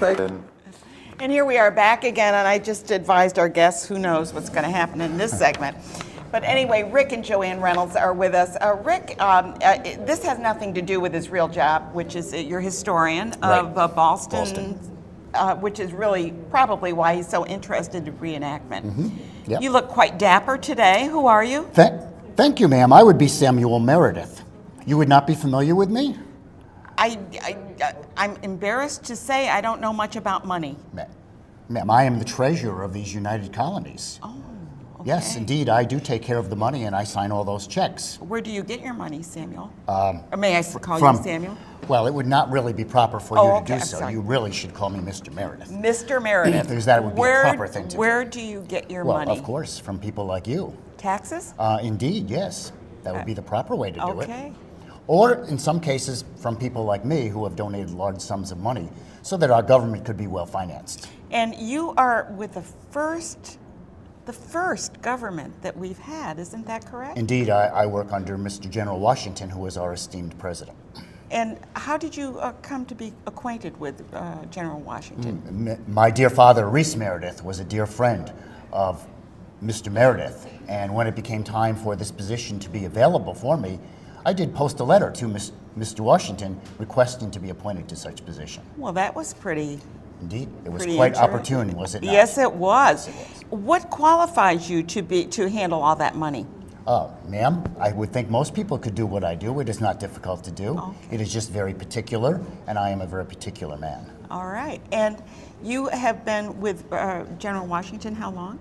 And here we are back again, and I just advised our guests, who knows what's going to happen in this segment. But anyway, Rick and Joanne Reynolds are with us. Rick, this has nothing to do with his real job, which is you're historian of Boston. Which is really probably why he's so interested in reenactment. Yep. You look quite dapper today. Who are you? Thank you, ma'am. I would be Samuel Meredith. You would not be familiar with me? I'm embarrassed to say I don't know much about money. Ma'am, I am the treasurer of these United Colonies. Oh, okay. Yes, indeed, I do take care of the money and I sign all those checks. Where do you get your money, Samuel? Or may I call you Samuel? Well, it would not really be proper for you to do so. You really should call me Mr. Meredith. Mr. Meredith. Because that would be a proper thing to do. Where do you get your money? Well, of course, from people like you. Taxes? Indeed, yes. That would be the proper way to do it. Okay. Or, in some cases, from people like me who have donated large sums of money so that our government could be well financed. And you are with the first government that we've had, isn't that correct? Indeed, I work under Mr. General Washington, who is our esteemed president. And how did you come to be acquainted with General Washington? My dear father, Reese Meredith, was a dear friend of Mr. Meredith, and when it became time for this position to be available for me, I did post a letter to Mr. Washington requesting to be appointed to such position. Well, that was pretty... Indeed, it was quite opportune, was it not? Yes, it was. What qualifies you to handle all that money? Ma'am, I would think most people could do what I do. It is not difficult to do. Okay. It is just very particular, and I am a very particular man. All right. And you have been with General Washington how long?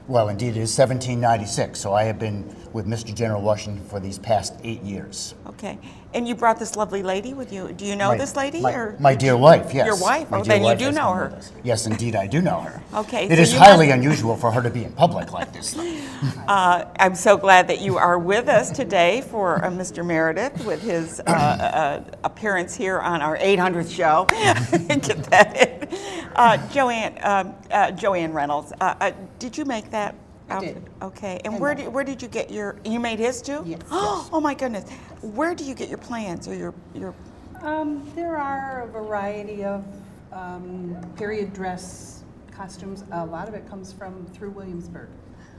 Well, indeed, it is 1796, so I have been with Mr. General Washington for these past 8 years. Okay. And you brought this lovely lady with you. Do you know this lady? My dear wife, yes. Your wife? My Oh, dear then you wife do has know come her. with us. Yes, indeed, I do know her. Okay. It is highly unusual for her to be in public like this. I'm so glad that you are with us today for Mr. Meredith with his appearance here on our 800th show. Get that in. Joanne Reynolds, did you make that? I did. Okay, and where did you get you made his too? Yes. Oh my goodness. Where do you get your plans or your? There are a variety of period dress costumes. A lot of it comes through Williamsburg,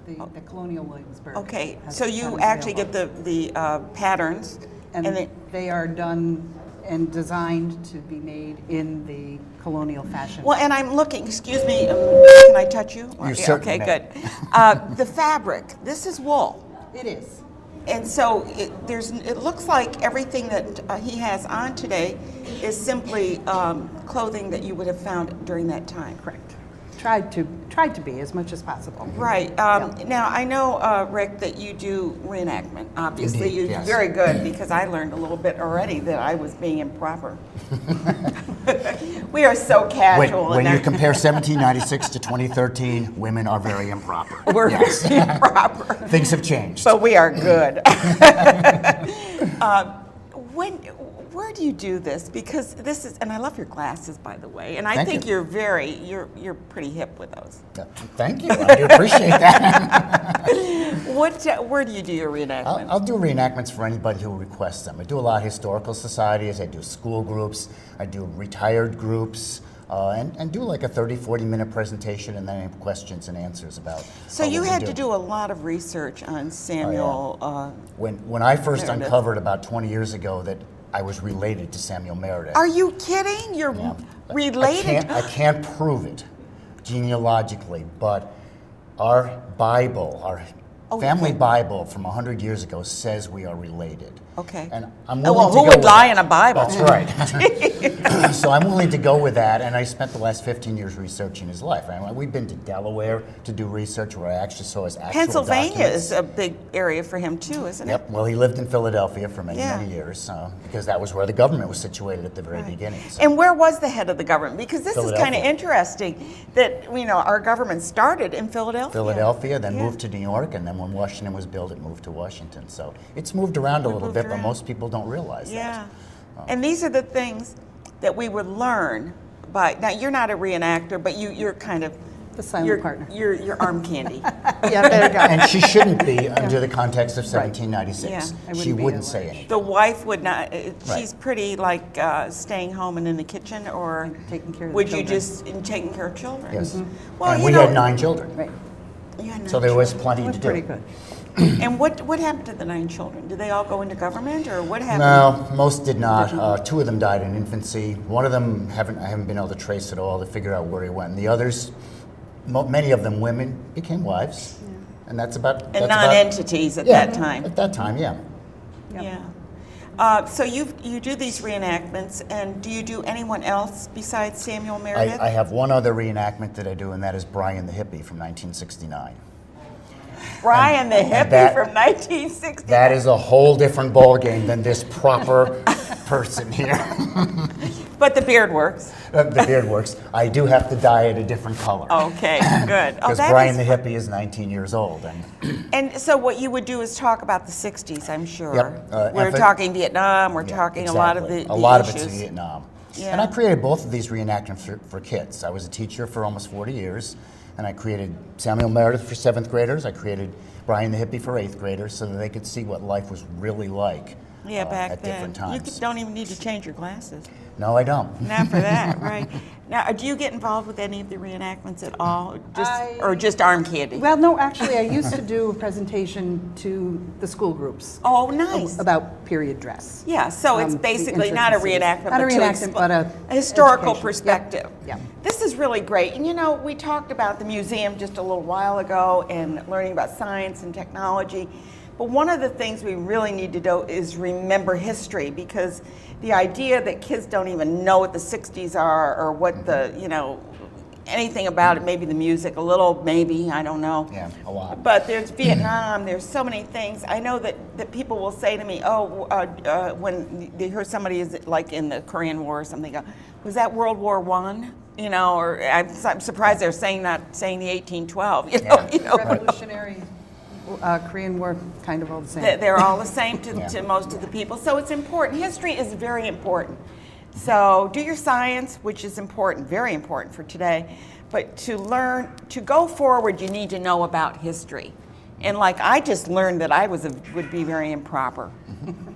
the colonial Williamsburg. Okay, so you actually get the patterns, and they are done and designed to be made in the colonial fashion. Well, and I'm looking, excuse me, can I touch you? You certainly Okay, may. good. The fabric, this is wool. It is. And so it looks like everything that he has on today is simply clothing that you would have found during that time. Correct. Tried to be as much as possible. Right. Now, I know, Rick, that you do reenactment. Obviously, Indeed, you're yes. very good because I learned a little bit already that I was being improper. We are so casual. When you compare 1796 to 2013, women are very improper. We're very improper. Things have changed. But we are good. Where do you do this? Because this is, and I love your glasses, by the way, and I think you're pretty hip with those. Thank you. I do appreciate that. Where do you do your reenactments? I'll do reenactments for anybody who requests them. I do a lot of historical societies. I do school groups. I do retired groups. And do like a 30, 40-minute presentation and then have questions and answers about. So you had to do a lot of research on Samuel. When I first Meredith. uncovered about 20 years ago that I was related to Samuel Meredith. Are you kidding? You're related? I can't prove it genealogically, but our Bible, our family Bible from 100 years ago says we are related. Okay. And I'm willing to who go would with lie that. in a Bible? That's right. So I'm willing to go with that, and I spent the last 15 years researching his life. We've been to Delaware to do research where I actually saw his actual Pennsylvania documents. is a big area for him too, isn't it? Yep. Well, he lived in Philadelphia for many years because that was where the government was situated at the very beginning. So. And where was the head of the government? Because this is kind of Philadelphia. interesting that our government started in Philadelphia. Philadelphia, then moved to New York, and then when Washington was built, it moved to Washington. So it's moved around a little bit, but most people don't realize that. And these are the things that we would learn by. Now, you're not a reenactor, but you're kind of the silent partner. You're arm candy. Yeah, there you go. And she shouldn't be under the context of 1796. Yeah. I She wouldn't be wouldn't allowed. say anything. The wife would not, she's Right. pretty like staying home and in the kitchen, or Taking care of the would you children. just, in taking care of children? Yes. Well, And you we know, had 9 children. Right. you had So 9 there was children. plenty That's to do. pretty good. And what happened to the 9 children? Did they all go into government, or what happened? No, most did not. 2 of them died in infancy. One of them I haven't been able to trace at all to figure out where he went. And the others, many of them women, became wives. And that's about... And that's about- non-entities at Yeah, that time. At that time, yeah. Yeah. So you do these reenactments, and do you do anyone else besides Samuel Meredith? I have one other reenactment that I do, and that is Brian the Hippie from 1969. Brian the and Hippie that- from 1960. That is a whole different ballgame than this proper person here. But the beard works. The beard works. I do have to dye it a different color. Okay, good. Because that Brian is the Hippie is 19 years old. And so what you would do is talk about the 60s, I'm sure. Yep. We're talking Vietnam, we're talking a lot of the A lot issues. of it's Vietnam. Yeah. And I created both of these reenactments for kids. I was a teacher for almost 40 years, and I created Samuel Meredith for 7th graders. I created Brian the Hippie for 8th graders so that they could see what life was really like Yeah, back at then. different times. You don't even need to change your glasses. No, I don't. Not for that, right? Now, do you get involved with any of the reenactments at all? I- Or just arm candy? Well, no, actually, I used to do a presentation to the school groups Oh, nice. about period dress. Yeah, so it's the basically not a intricacies. reenactment, Not a but to reenactment, but a historical education. perspective. Yep. This is really great. And you know, we talked about the museum just a little while ago and learning about science and technology. But one of the things we really need to do is remember history, because the idea that kids don't even know what the 60s are or what the, you know, anything about it, maybe the music, a little, maybe, I don't know. Yeah, a lot. But there's Vietnam, there's so many things. I know that people will say to me, oh, when they hear somebody is like in the Korean War or something, go, was that World War I? You know, or I'm surprised they're saying the 1812. You know, Yeah. you know. Revolutionary Korean War, kind of all the same. They're all the same to, Yeah. to most of the people. So it's important. History is very important. So do your science, which is important, very important for today. But to learn, to go forward, you need to know about history. And like I just learned that I would be very improper.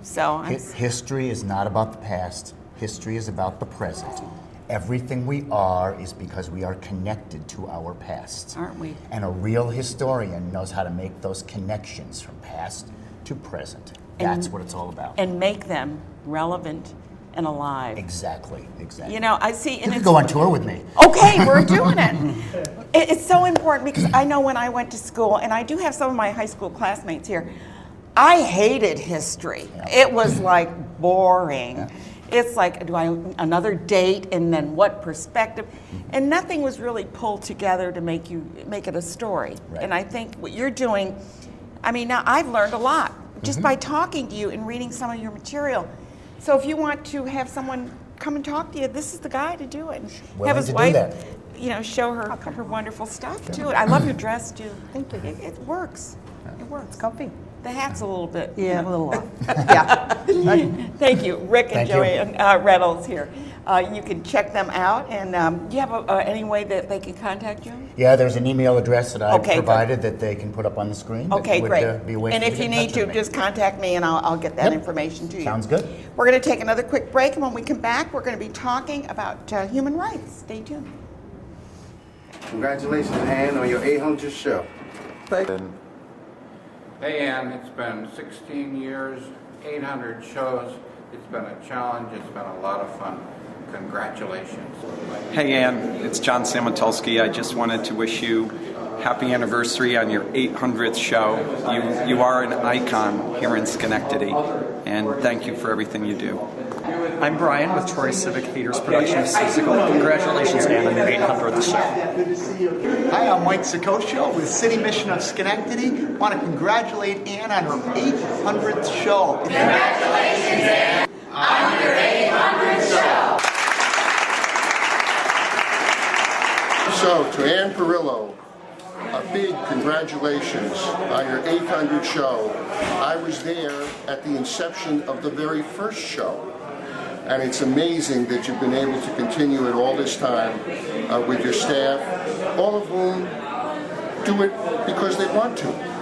So History is not about the past. History is about the present. Everything we are is because we are connected to our past. Aren't we? And a real historian knows how to make those connections from past to present. That's what it's all about. and make them relevant and alive. Exactly. You know, I see. You And can it's, go on tour with me. okay, we're doing it. It's so important because I know when I went to school, and I do have some of my high school classmates here, I hated history. Yeah. It was like boring. Yeah. It's like, another date and then what perspective? And nothing was really pulled together to make it a story. Right. And I think what you're doing, I mean, now I've learned a lot just by talking to you and reading some of your material. So if you want to have someone come and talk to you, this is the guy to do it. And Willing have his to do wife, that. you know, show her wonderful stuff too. I love your dress too. Thank you. It works. It works. It's comfy. The hat's a little bit. you Yeah, a know. little off. Yeah. Thank you, Rick and Thank you. Joanne Reynolds here. You can check them out, and do you have any way that they can contact you? Yeah, there's an email address that I've Okay, good. provided that they can put up on the screen. Okay, that would, great. be a way And for if to you get in need touch to, with me. just contact me, and I'll get that Yep. information to you. Sounds good. We're going to take another quick break, and when we come back, we're going to be talking about human rights. Stay tuned. Congratulations, Ann, on your 800th show. Hey Ann, it's been 16 years, 800 shows. It's been a challenge. It's been a lot of fun. Congratulations. Hey Ann, it's John Samatulski. I just wanted to wish you happy anniversary on your 800th show. You are an icon here in Schenectady, and thank you for everything you do. I'm Brian with Troy Civic Theater's production of Seasicle. Congratulations, Ann, on your 800th show. Hi, I'm Mike Sicoscio with City Mission of Schenectady. Want to congratulate Ann on her 800th show. Congratulations, Ann, on your 800th show. So, to Ann Perillo, a big congratulations on your 800th show. I was there at the inception of the very first show. And it's amazing that you've been able to continue it all this time with your staff, all of whom do it because they want to.